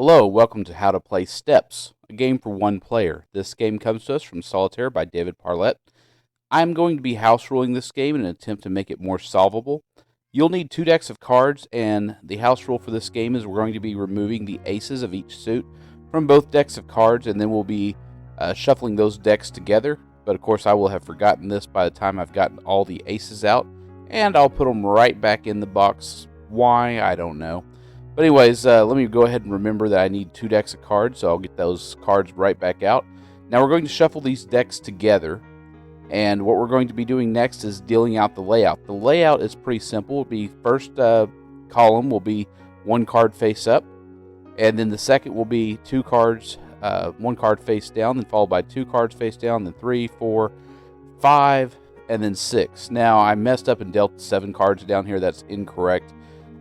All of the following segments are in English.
Hello, welcome to How to Play Steps, a game for one player. This game comes to us from Solitaire by David Parlett. I'm going to be house ruling this game in an attempt to make it more solvable. You'll need 2 decks of cards, and the house rule for this game is we're going to be removing the aces of each suit from both decks of cards, and then we'll be shuffling those decks together. But of course I will have forgotten this by the time I've gotten all the aces out, and I'll put them right back in the box. Why? I don't know. But anyways, let me go ahead and remember that I need 2 decks of cards, so I'll get those cards right back out. Now we're going to shuffle these decks together, and what we're going to be doing next is dealing out the layout. The layout is pretty simple. It'll be first column will be 1 card face up, and then the second will be 2 cards, 1 card face down, then followed by 2 cards face down, then 3, 4, 5, and then 6. Now I messed up and dealt 7 cards down here. That's incorrect.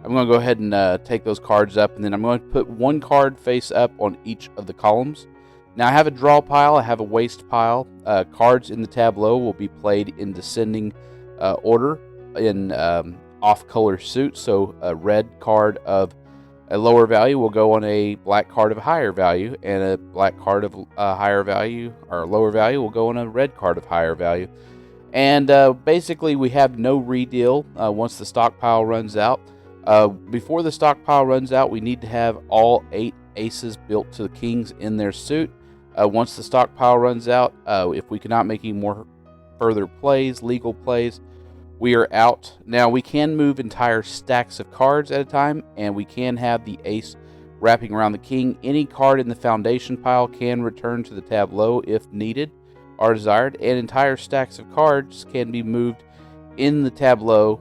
I'm going to go ahead and take those cards up, and then I'm going to put 1 card face up on each of the columns. Now I have a draw pile, I have a waste pile. Cards in the tableau will be played in descending order in off-color suits. So a red card of a lower value will go on a black card of a higher value, and a black card of a higher value or lower value will go on a red card of higher value. And basically we have no redeal once the stockpile runs out. Before the stockpile runs out, we need to have all 8 aces built to the kings in their suit. Once the stockpile runs out, if we cannot make any more further plays, legal plays, we are out. Now, we can move entire stacks of cards at a time, and we can have the ace wrapping around the king. Any card in the foundation pile can return to the tableau if needed or desired, and entire stacks of cards can be moved in the tableau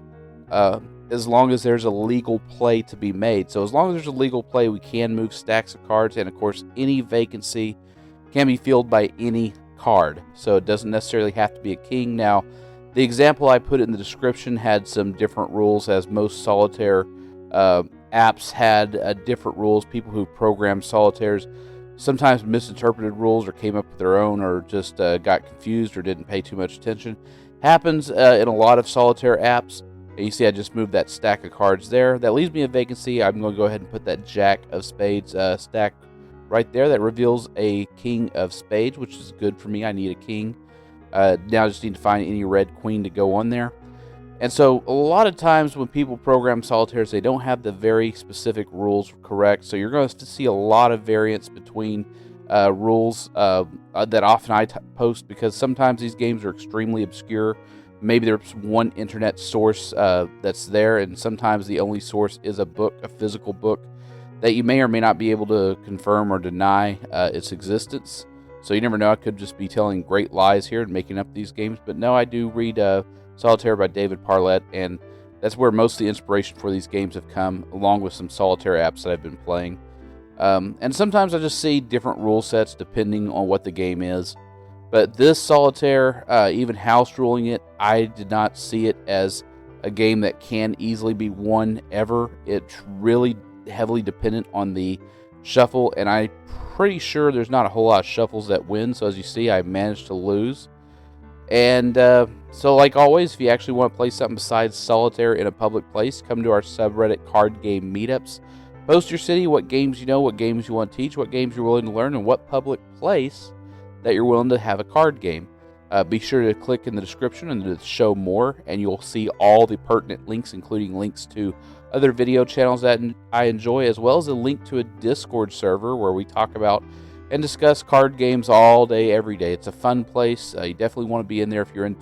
as long as there's a legal play to be made. So as long as there's a legal play, we can move stacks of cards, and of course any vacancy can be filled by any card. So it doesn't necessarily have to be a king. Now, the example I put in the description had some different rules, as most Solitaire apps had different rules. People who programmed Solitaires sometimes misinterpreted rules or came up with their own, or just got confused or didn't pay too much attention. Happens in a lot of Solitaire apps. You see I just moved that stack of cards there. That leaves me a vacancy. I'm going to go ahead and put that Jack of Spades stack right there. That reveals a King of Spades, which is good for me. I need a king. Now I just need to find any red queen to go on there. And so a lot of times when people program Solitaires, they don't have the very specific rules correct. So you're going to see a lot of variance between rules that often I post, because sometimes these games are extremely obscure. Maybe there's one internet source that's there, and sometimes the only source is a book, a physical book, that you may or may not be able to confirm or deny its existence. So you never know. I could just be telling great lies here and making up these games. But no, I do read Solitaire by David Parlett, and that's where most of the inspiration for these games have come, along with some Solitaire apps that I've been playing. And sometimes I just see different rule sets depending on what the game is. But this Solitaire, even house ruling it, I did not see it as a game that can easily be won ever. It's really heavily dependent on the shuffle, and I'm pretty sure there's not a whole lot of shuffles that win. So as you see, I managed to lose. And so like always, if you actually want to play something besides Solitaire in a public place, come to our subreddit card game meetups. Post your city, what games you know, what games you want to teach, what games you're willing to learn, and what public place that you're willing to have a card game. Be sure to click in the description and to show more, and you'll see all the pertinent links, including links to other video channels that I enjoy, as well as a link to a Discord server where we talk about and discuss card games all day, every day. It's a fun place. You definitely want to be in there if you're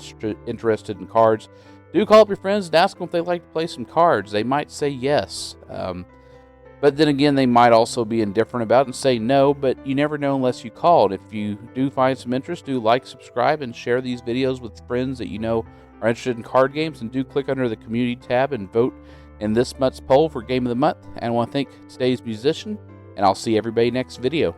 interested in cards. Do call up your friends and ask them if they'd like to play some cards. They might say yes. But then again, they might also be indifferent about it and say no, but you never know unless you call. And if you do find some interest, do like, subscribe, and share these videos with friends that you know are interested in card games. And do click under the community tab and vote in this month's poll for Game of the Month. And I want to thank today's musician, and I'll see everybody next video.